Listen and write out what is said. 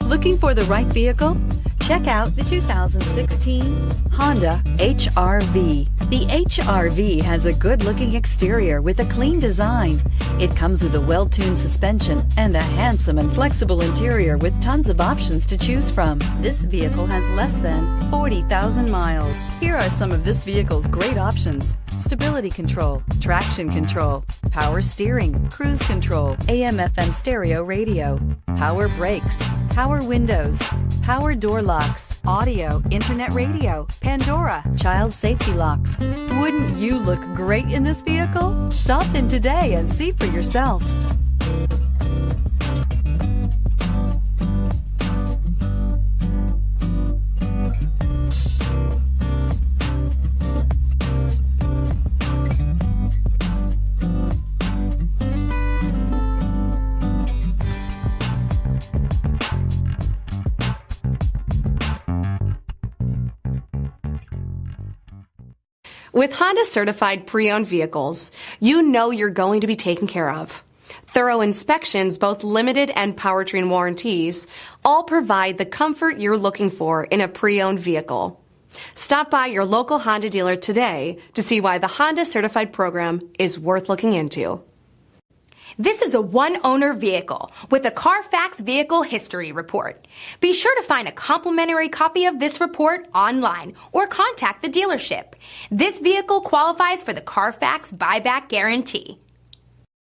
Looking for the right vehicle? Check out the 2016 Honda HR-V. The HR-V has a good-looking exterior with a clean design. It comes with a well-tuned suspension and a handsome and flexible interior with tons of options to choose from. This vehicle has less than 40,000 miles. Here are some of this vehicle's great options: stability control, traction control, power steering, cruise control, AM/FM stereo radio, power brakes, power windows, power door locks, audio, internet radio, Pandora, child safety locks. Wouldn't you look great in this vehicle? Stop in today and see for yourself. With Honda certified pre-owned vehicles, you know you're going to be taken care of. Thorough inspections, both limited and powertrain warranties, all provide the comfort you're looking for in a pre-owned vehicle. Stop by your local Honda dealer today to see why the Honda certified program is worth looking into. This is a one-owner vehicle with a CARFAX Vehicle History Report. Be sure to find a complimentary copy of this report online or contact the dealership. This vehicle qualifies for the CARFAX Buyback Guarantee.